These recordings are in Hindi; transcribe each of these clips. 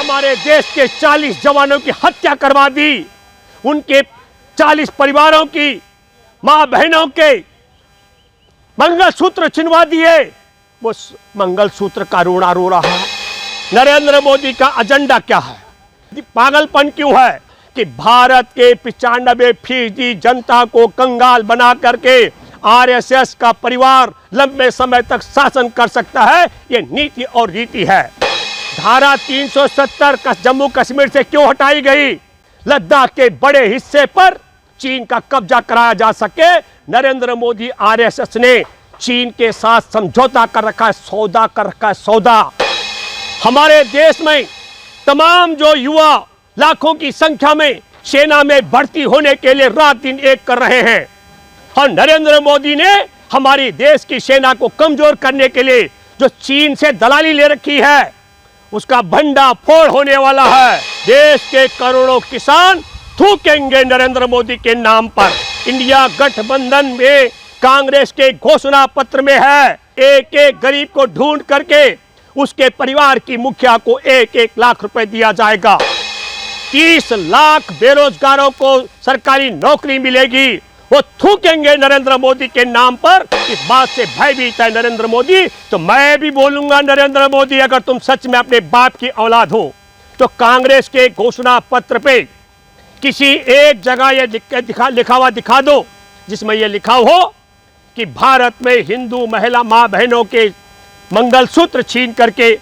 हमारे देश के 40 जवानों की हत्या करवा दी, उनके 40 परिवारों की मां बहनों के मंगलसूत्र छिनवा दिए। वो मंगलसूत्र का रोना रो रहा है। नरेंद्र मोदी का एजेंडा क्या है? पागलपन क्यों है कि भारत के 95% जनता को कंगाल बना करके आरएसएस का परिवार लंबे समय तक शासन कर सकता है। ये नीति और रीति है। धारा 370 का जम्मू कश्मीर से क्यों हटाई गई? लद्दाख के बड़े हिस्से पर चीन का कब्जा कराया जा सके। नरेंद्र मोदी आरएसएस ने चीन के साथ समझौता कर रखा है, सौदा कर रखा है, सौदा। हमारे देश में तमाम जो युवा लाखों की संख्या में सेना में भर्ती होने के लिए रात दिन एक कर रहे हैं, और नरेंद्र मोदी ने हमारी देश की सेना को कमजोर करने के लिए जो चीन से दलाली ले रखी है, उसका भंडा फोड़ होने वाला है। देश के करोड़ों किसान थूकेंगे नरेंद्र मोदी के नाम पर। इंडिया गठबंधन में कांग्रेस के घोषणा पत्र में है, एक एक गरीब को ढूंढ करके उसके परिवार की मुखिया को 1-1 लाख रुपए दिया जाएगा। 30 लाख बेरोजगारों को सरकारी नौकरी मिलेगी। वो थूकेंगे नरेंद्र मोदी के नाम पर। इस बात से भयभीत है नरेंद्र मोदी। तो मैं भी बोलूंगा, नरेंद्र मोदी, अगर तुम सच में अपने बाप की औलाद हो तो कांग्रेस के घोषणा पत्र पे किसी एक जगह ये लिखा हुआ दिखा दो जिसमें यह लिखा हो कि भारत में हिंदू महिला मां बहनों के मंगलसूत्र छीन करके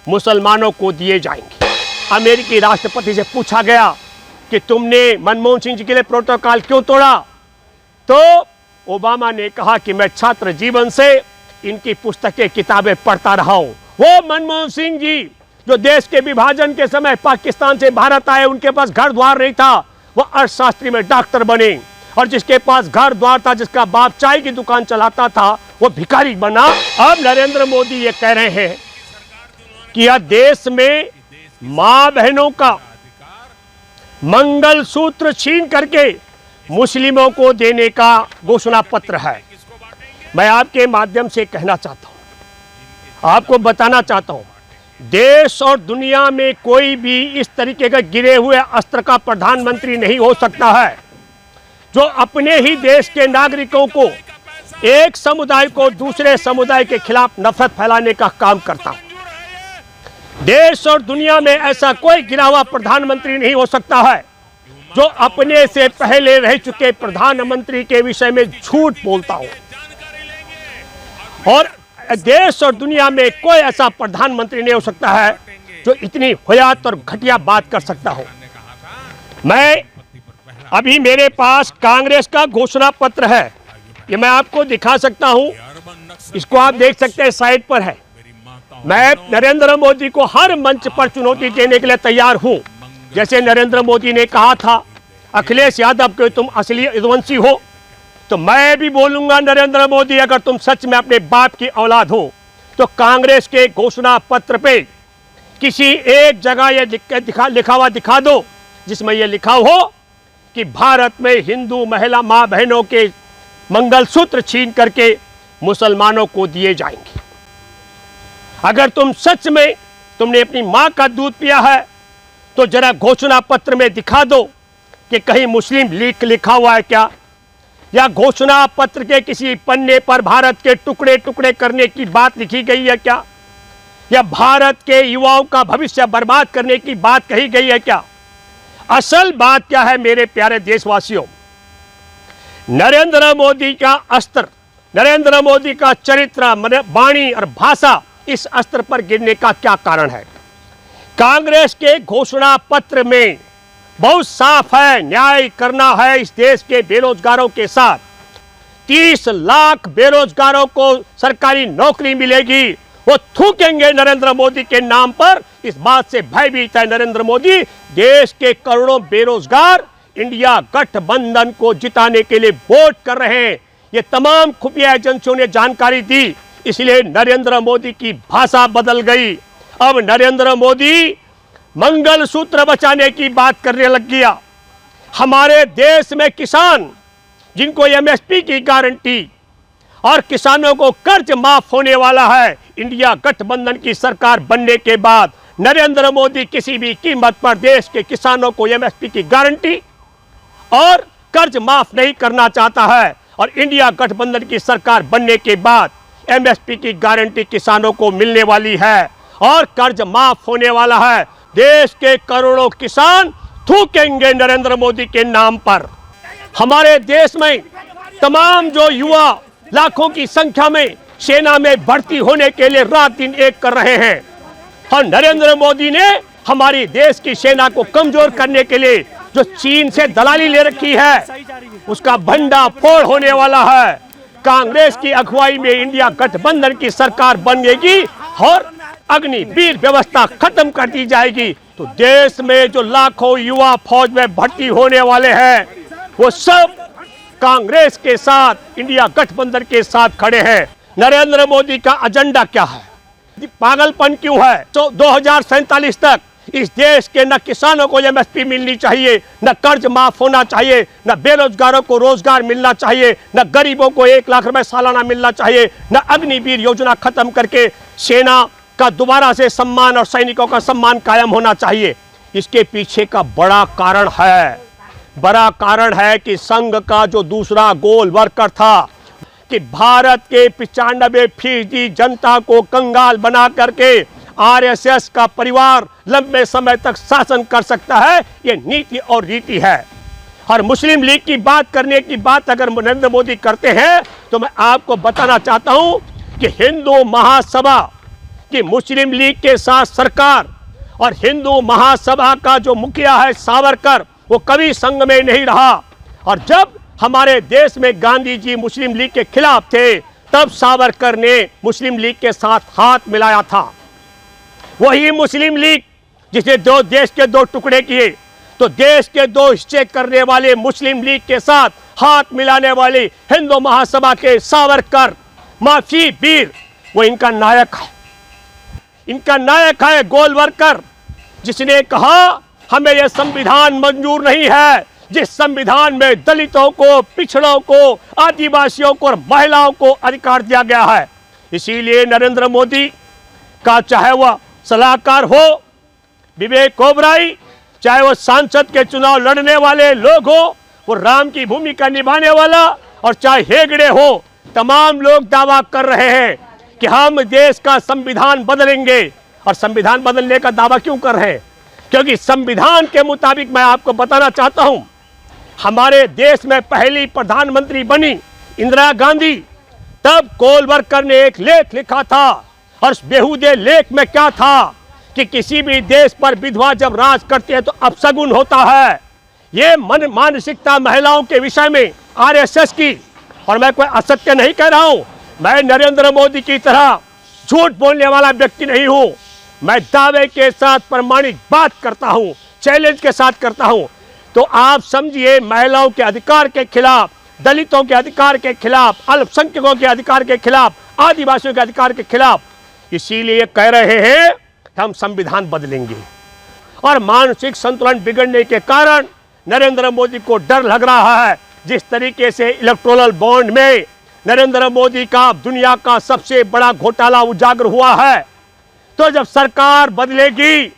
मुसलमानों को दिए जाएंगे। अमेरिकी राष्ट्रपति से पूछा गया कि तुमने मनमोहन सिंह जी के लिए प्रोटोकॉल क्यों तोड़ा, तो ओबामा ने कहा कि मैं छात्र जीवन से इनकी पुस्तकें किताबें पढ़ता रहा हूं। वो मनमोहन सिंह जी जो देश के विभाजन के समय पाकिस्तान से भारत आए, उनके पास घर द्वार नहीं था, वो अर्थशास्त्री में डॉक्टर बने। और जिसके पास घर द्वार था, जिसका बाप चाय की दुकान चलाता था, वो भिखारी बना। अब नरेंद्र मोदी ये कह रहे हैं कि यह देश में मां बहनों का मंगलसूत्र छीन करके मुस्लिमों को देने का घोषणा पत्र है। मैं आपके माध्यम से कहना चाहता हूं, आपको बताना चाहता हूं, देश और दुनिया में कोई भी इस तरीके का गिरे हुए अस्त्र का प्रधानमंत्री नहीं हो सकता है जो अपने ही देश के नागरिकों को, एक समुदाय को दूसरे समुदाय के खिलाफ नफरत फैलाने का काम करता है। देश और दुनिया में ऐसा कोई गिरा हुआ प्रधानमंत्री नहीं हो सकता है जो अपने से पहले रह चुके प्रधानमंत्री के विषय में झूठ बोलता हो। और देश और दुनिया में कोई ऐसा प्रधानमंत्री नहीं हो सकता है जो इतनी हुयात और घटिया बात कर सकता हो। मैं अभी मेरे पास कांग्रेस का घोषणा पत्र है, ये मैं आपको दिखा सकता हूं, इसको आप देख सकते हैं, साइड पर है। मैं नरेंद्र मोदी को हर मंच पर चुनौती देने के लिए तैयार हूं। जैसे नरेंद्र मोदी ने कहा था अखिलेश यादव के तुम असली विध्वंसी हो, तो मैं भी बोलूंगा, नरेंद्र मोदी, अगर तुम सच में अपने बाप की औलाद हो तो कांग्रेस के घोषणा पत्र पे किसी एक जगह ये लिखा हुआ दिखा दो जिसमें यह लिखा हो कि भारत में हिंदू महिला मां बहनों के मंगलसूत्र छीन करके मुसलमानों को दिए जाएंगे। अगर तुम सच में तुमने अपनी मां का दूध पिया है तो जरा घोषणा पत्र में दिखा दो कि कहीं मुस्लिम लीग लिखा हुआ है क्या, या घोषणा पत्र के किसी पन्ने पर भारत के टुकड़े टुकड़े करने की बात लिखी गई है क्या, या भारत के युवाओं का भविष्य बर्बाद करने की बात कही गई है क्या। असल बात क्या है मेरे प्यारे देशवासियों, नरेंद्र मोदी का अस्त्र, नरेंद्र मोदी का चरित्र, वाणी और भाषा, इस अस्त्र पर गिरने का क्या कारण है? कांग्रेस के घोषणा पत्र में बहुत साफ है, न्याय करना है इस देश के बेरोजगारों के साथ। 30 लाख बेरोजगारों को सरकारी नौकरी मिलेगी। वो थूकेंगे नरेंद्र मोदी के नाम पर। इस बात से भयभीत है नरेंद्र मोदी। देश के करोड़ों बेरोजगार इंडिया गठबंधन को जिताने के लिए वोट कर रहे हैं। ये तमाम खुफिया एजेंसियों ने जानकारी दी, इसलिए नरेंद्र मोदी की भाषा बदल गई। अब नरेंद्र मोदी मंगलसूत्र बचाने की बात करने लग गया। हमारे देश में किसान जिनको एमएसपी की गारंटी और किसानों को कर्ज माफ होने वाला है, इंडिया गठबंधन की सरकार बनने के बाद नरेंद्र मोदी किसी भी कीमत पर देश के किसानों को एमएसपी की गारंटी और कर्ज माफ नहीं करना चाहता है। और इंडिया गठबंधन की सरकार बनने के बाद एमएसपी की गारंटी किसानों को मिलने वाली है और कर्ज माफ होने वाला है। देश के करोड़ों किसान थूकेंगे नरेंद्र मोदी के नाम पर। हमारे देश में तमाम जो युवा लाखों की संख्या में सेना में भर्ती होने के लिए रात दिन एक कर रहे हैं और नरेंद्र मोदी ने हमारी देश की सेना को कमजोर करने के लिए जो चीन से दलाली ले रखी है उसका भंडा फोड़ होने वाला है। कांग्रेस की अगुवाई में इंडिया गठबंधन की सरकार बनेगी और अग्निवीर व्यवस्था खत्म कर दी जाएगी तो देश में जो लाखों युवा फौज में भर्ती होने वाले हैं वो सब कांग्रेस के साथ इंडिया गठबंधन के साथ खड़े हैं। नरेंद्र मोदी का एजेंडा क्या है, पागलपन क्यों है? तो 2047 तक इस देश के न किसानों को एमएसपी मिलनी चाहिए, न कर्ज माफ होना चाहिए, न बेरोजगारों को रोजगार मिलना चाहिए, न गरीबों को 1 लाख रुपए सालाना मिलना चाहिए, न अग्निवीर योजना खत्म करके सेना का दोबारा से सम्मान और सैनिकों का सम्मान कायम होना चाहिए। इसके पीछे का बड़ा कारण है कि संघ का जो दूसरा गोल वर्कर था कि भारत के 95% जनता को कंगाल बना करके आरएसएस का परिवार लंबे समय तक शासन कर सकता है, ये नीति और रीति है। और मुस्लिम लीग की बात करने की बात अगर नरेंद्र मोदी करते हैं तो मैं आपको बताना चाहता हूं कि हिंदू महासभा की मुस्लिम लीग के साथ सरकार और हिंदू महासभा का जो मुखिया है सावरकर वो कभी संघ में नहीं रहा। और जब हमारे देश में गांधी जी मुस्लिम लीग के खिलाफ थे तब सावरकर ने मुस्लिम लीग के साथ हाथ मिलाया था। वही मुस्लिम लीग जिसे देश के 2 टुकड़े किए तो देश के 2 हिस्से करने वाले मुस्लिम लीग के साथ हाथ मिलाने वाले हिंदू महासभा के सावरकर माफी वीर वो इनका नायक है गोल वर्कर जिसने कहा हमें यह संविधान मंजूर नहीं है जिस संविधान में दलितों को, पिछड़ों को, आदिवासियों को और महिलाओं को अधिकार दिया गया है। इसीलिए नरेंद्र मोदी का चाहे वह सलाहकार हो विवेक ओबराई, चाहे वो सांसद के चुनाव लड़ने वाले लोग हो, वो राम की भूमिका निभाने वाला और चाहे हेगड़े हो, तमाम लोग दावा कर रहे हैं कि हम देश का संविधान बदलेंगे। और संविधान बदलने का दावा क्यों कर रहे हैं? क्योंकि संविधान के मुताबिक मैं आपको बताना चाहता हूं हमारे देश में पहली प्रधानमंत्री बनी इंदिरा गांधी, तब गोलवलकर ने एक लेख लिखा था और उस बेहुदे लेख में क्या था कि किसी भी देश पर विधवा जब राज करती है तो अपशगुन होता है। ये मानसिकता महिलाओं के विषय में आरएसएस की, और मैं कोई असत्य नहीं कह रहा हूं, मैं नरेंद्र मोदी की तरह झूठ बोलने वाला व्यक्ति नहीं हूं। मैं दावे के साथ प्रमाणिक बात करता हूं, चैलेंज के साथ करता हूं। तो आप समझिए महिलाओं के अधिकार के खिलाफ, दलितों के अधिकार के खिलाफ, अल्पसंख्यकों के अधिकार के खिलाफ, आदिवासियों के अधिकार के खिलाफ, इसीलिए कह रहे हैं हम संविधान बदलेंगे। और मानसिक संतुलन बिगड़ने के कारण नरेंद्र मोदी को डर लग रहा है। जिस तरीके से इलेक्टोरल बॉन्ड में नरेंद्र मोदी का दुनिया का सबसे बड़ा घोटाला उजागर हुआ है, तो जब सरकार बदलेगी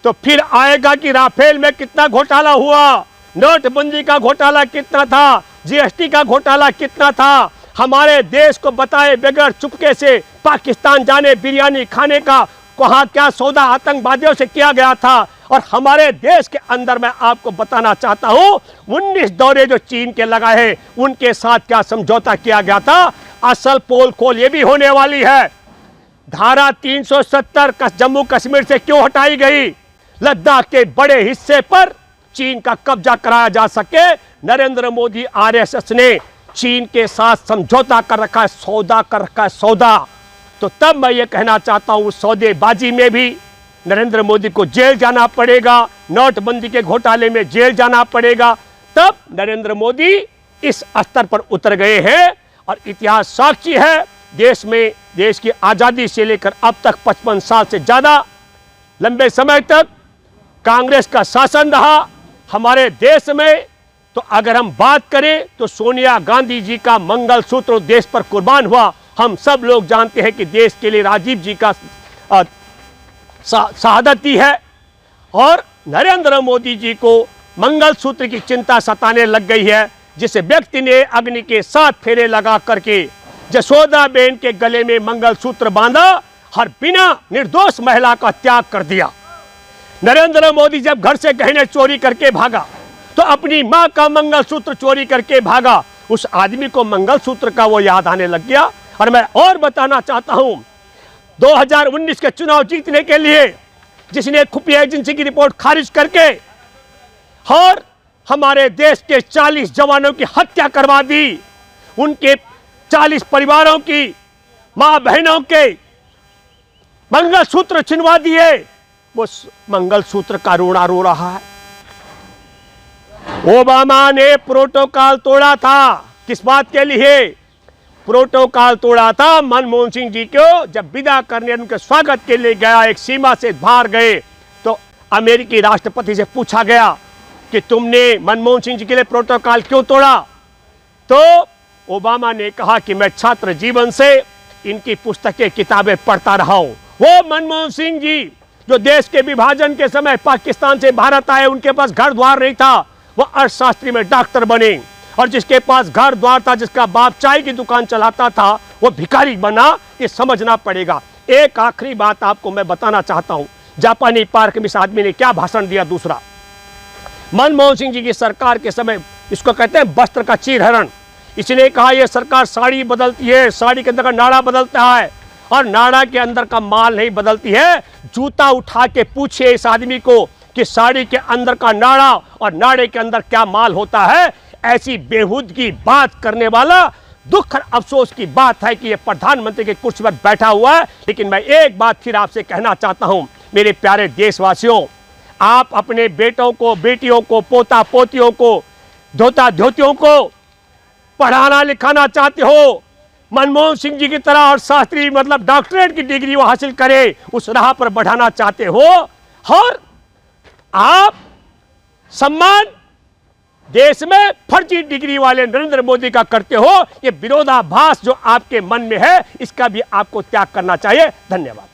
तो फिर आएगा कि राफेल में कितना घोटाला हुआ, नोटबंदी का घोटाला कितना था, जीएसटी का घोटाला कितना था, हमारे देश को बताए बगैर चुपके से पाकिस्तान जाने बिरयानी खाने का वहां क्या सौदा आतंकवादियों से किया गया था। और हमारे देश के अंदर मैं आपको बताना चाहता हूं 19 दौरे जो चीन के लगाए हैं उनके साथ क्या समझौता किया गया था। असल पोल खोल ये भी होने वाली है। धारा 370 जम्मू कश्मीर से क्यों हटाई गई? लद्दाख के बड़े हिस्से पर चीन का कब्जा कराया जा सके। नरेंद्र मोदी आरएसएस ने चीन के साथ समझौता कर रखा है, सौदा कर रखा है, सौदा। तो तब मैं ये कहना चाहता हूं उस सौदेबाजी में भी नरेंद्र मोदी को जेल जाना पड़ेगा, नोटबंदी के घोटाले में जेल जाना पड़ेगा। तब नरेंद्र मोदी इस स्तर पर उतर गए हैं। और इतिहास साक्षी है, देश में देश की आज़ादी से लेकर अब तक 55 साल से ज़्यादा लंबे समय तक कांग्रेस का शासन रहा हमारे देश में। तो अगर हम बात करें तो सोनिया गांधी जी का मंगलसूत्र देश पर कुर्बान हुआ। हम सब लोग जानते हैं कि देश के लिए राजीव जी का शहादत दी है। और नरेंद्र मोदी जी को मंगलसूत्र की चिंता सताने लग गई है, जिस व्यक्ति ने अग्नि के 7 फेरे लगा करके जसोदा बेन के गले में मंगलसूत्र बांधा, हर बिना निर्दोष महिला का त्याग कर दिया। नरेंद्र मोदी जब घर से गहने चोरी करके भागा तो अपनी मां का मंगलसूत्र चोरी करके भागा। उस आदमी को मंगलसूत्र का वो याद आने लग गया। और मैं और बताना चाहता हूं, 2019 के चुनाव जीतने के लिए जिसने खुफिया एजेंसी की रिपोर्ट खारिज करके और हमारे देश के 40 जवानों की हत्या करवा दी, उनके 40 परिवारों की मां बहनों के मंगलसूत्र छिनवा दिए, वो मंगलसूत्र का रोना रो रहा है। ओबामा ने प्रोटोकॉल तोड़ा था। किस बात के लिए प्रोटोकॉल तोड़ा था? मनमोहन सिंह जी को जब विदा करने उनके स्वागत के लिए गया, एक सीमा से बाहर गए तो अमेरिकी राष्ट्रपति से पूछा गया कि तुमने मनमोहन सिंह जी के लिए प्रोटोकॉल क्यों तोड़ा? तो ओबामा ने कहा कि मैं छात्र जीवन से इनकी पुस्तकें किताबें पढ़ता रहा हूं। वो मनमोहन सिंह जी जो देश के विभाजन के समय पाकिस्तान से भारत आए, उनके पास घर द्वार नहीं था, वो अर्थशास्त्री में डॉक्टर बने। और जिसके पास घर द्वार था, जिसका बाप चाय की दुकान चलाता था, वो भिखारी बना। ये समझना पड़ेगा। एक आखिरी बात आपको मैं बताना चाहता हूं, जापानी पार्क में इस आदमी ने क्या भाषण दिया। दूसरा, मनमोहन सिंह जी की सरकार के समय इसको कहते हैं वस्त्र का चीरहरण। इसने कहा यह सरकार साड़ी बदलती है, साड़ी के अंदर का नाड़ा बदलता है और नाड़ा के अंदर का माल नहीं बदलती है। जूता उठा के पूछिए इस आदमी को कि साड़ी के अंदर का नाड़ा और नाड़े के अंदर क्या माल होता है। ऐसी बेहूद की बात करने वाला दुख और अफसोस की बात है कि यह प्रधानमंत्री की कुर्सी पर बैठा हुआ है। लेकिन मैं एक बात फिर आपसे कहना चाहता हूं, मेरे प्यारे देशवासियों, आप अपने बेटों को, बेटियों को, पोता पोतियों को, धोता धोतियों को पढ़ाना लिखाना चाहते हो, मनमोहन सिंह जी की तरह और शास्त्री मतलब डॉक्टरेट की डिग्री वो हासिल करे, उस राह पर बढ़ाना चाहते हो, और आप सम्मान देश में फर्जी डिग्री वाले नरेंद्र मोदी का करते हो, ये विरोधाभास जो आपके मन में है, इसका भी आपको त्याग करना चाहिए। धन्यवाद।